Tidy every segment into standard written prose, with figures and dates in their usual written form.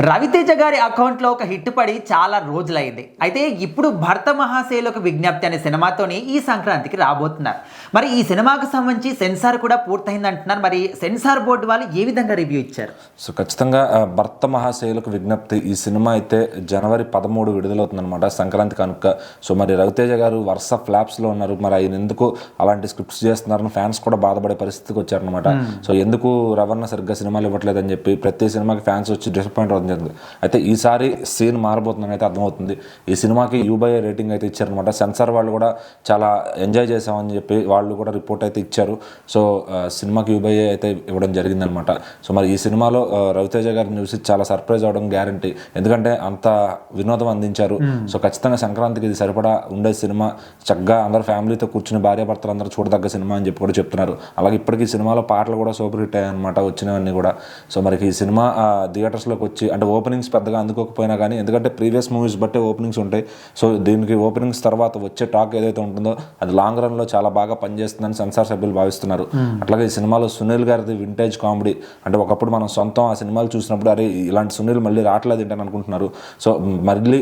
రవితేజ గారి అకౌంట్లో ఒక హిట్ పడి చాలా రోజులైంది. అయితే ఇప్పుడు 'భర్త మహాశయులకు విజ్ఞప్తి' అనే సినిమాతోని ఈ సంక్రాంతికి రాబోతున్నారు. మరి ఈ సినిమాకు సంబంధించి సెన్సార్ కూడా పూర్తయింది అంటున్నారు. మరి సెన్సార్ బోర్డు వాళ్ళు ఏ విధంగా రివ్యూ ఇచ్చారు? సో ఖచ్చితంగా 'భర్త మహాశయులకు విజ్ఞప్తి' ఈ సినిమా అయితే జనవరి 13 విడుదలవుతుందన్నమాట, సంక్రాంతి కనుక. సో మరి రవితేజ గారు వరుస ఫ్లాప్స్లో ఉన్నారు. మరి ఆయన ఎందుకు అలాంటి స్క్రిప్ట్స్ చేస్తున్నారని ఫ్యాన్స్ కూడా బాధపడే పరిస్థితికి వచ్చారనమాట. సో ఎందుకు రవణ సరిగ్గా సినిమాలు ఇవ్వట్లేదని చెప్పి ప్రతి సినిమాకి ఫ్యాన్స్ వచ్చి డిసప్పాయింట్ అవుతుంది. అయితే ఈసారి సీన్ మారబోతుందని అయితే అర్థమవుతుంది. ఈ సినిమాకి U/A రేటింగ్ అయితే ఇచ్చారనమాట. సెన్సార్ వాళ్ళు కూడా చాలా ఎంజాయ్ చేసామని చెప్పి వాళ్ళు కూడా రిపోర్ట్ అయితే ఇచ్చారు. సో సినిమాకి U/A అయితే ఇవ్వడం జరిగిందనమాట. సో మరి ఈ సినిమాలో రవితేజ గారిని చూసి చాలా సర్ప్రైజ్ అవ్వడం గ్యారంటీ, ఎందుకంటే అంత వినోదం అందించారు. సో ఖచ్చితంగా సంక్రాంతికి ఇది సరిపడా ఉండే సినిమా, చక్కగా అందరు ఫ్యామిలీతో కూర్చుని భార్యాభర్తలు అందరూ చూడదగ్గ సినిమా అని చెప్పి కూడా చెప్తున్నారు. అలాగే ఇప్పటికీ సినిమాలో పాటలు కూడా సూపర్ హిట్ అయ్యాయన్నమాట, వచ్చినవన్నీ కూడా. సో మరి ఈ సినిమా థియేటర్స్లోకి వచ్చి అంటే ఓపెనింగ్స్ పెద్దగా అందుకోకపోయినా కానీ, ఎందుకంటే ప్రీవియస్ మూవీస్ బట్టే ఓపెనింగ్స్ ఉంటాయి. సో దీనికి ఓపెనింగ్స్ తర్వాత వచ్చే టాక్ ఏదైతే ఉంటుందో అది లాంగ్ రన్లో చాలా బాగా పనిచేస్తుందని సెన్సార్ సభ్యులు భావిస్తున్నారు. అట్లాగే ఈ సినిమాలో సునీల్ గారిది వింటేజ్ కామెడీ, అంటే ఒకప్పుడు మనం సొంతం ఆ సినిమాలు చూసినప్పుడు అరే ఇలాంటి సునీల్ మళ్ళీ రావట్లేదు ఏంటని అనుకుంటున్నారు. సో మళ్ళీ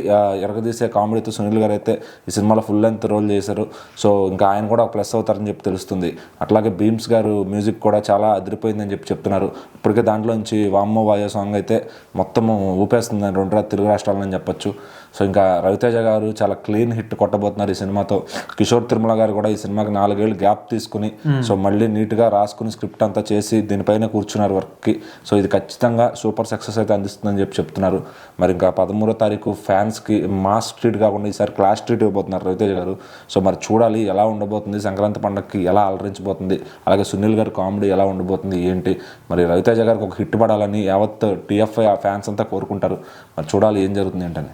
ఎరగదీసే కామెడీతో సునీల్ గారు అయితే ఈ సినిమాలో ఫుల్ లెంత్ రోల్ చేశారు. సో ఇంకా ఆయన కూడా ఒక ప్లస్ అవుతారని చెప్పి తెలుస్తుంది. అట్లాగే భీమ్స్ గారు మ్యూజిక్ కూడా చాలా అదిరిపోయిందని చెప్పి చెప్తున్నారు. ఇప్పటికే దాంట్లోంచి వామ్మో వాయో సాంగ్ అయితే మొత్తము ఊపేస్తుందని తెలుగు రాష్ట్రాలని చెప్పొచ్చు. సో ఇంకా రవితేజ గారు చాలా క్లీన్ హిట్ కొట్టబోతున్నారు ఈ సినిమాతో. కిషోర్ తిరుమల గారు కూడా ఈ సినిమాకి 4 ఏళ్ళు గ్యాప్ తీసుకుని సో మళ్ళీ నీట్గా రాసుకుని స్క్రిప్ట్ అంతా చేసి దీనిపైన కూర్చున్నారు వర్క్కి. సో ఇది ఖచ్చితంగా సూపర్ సక్సెస్ అయితే అందిస్తుందని చెప్పి చెప్తున్నారు. మరి ఇంకా 13వ తారీఖు ఫ్యాన్స్కి మాస్ ట్రీట్ కాకుండా ఈసారి క్లాస్ ట్రీట్ ఇవ్వబోతున్నారు రవితేజ గారు. సో మరి చూడాలి ఎలా ఉండబోతుంది, సంక్రాంతి పండుగకి ఎలా అలరించబోతుంది, అలాగే సునీల్ గారి కామెడీ ఎలా ఉండబోతుంది ఏంటి. మరి రవితేజ గారికి ఒక హిట్ పడాలని యావత్ TFI ఫ్యాన్స్ అంతా కోరుకుంటారు. మరి చూడాలి ఏం జరుగుతుంది ఏంటని.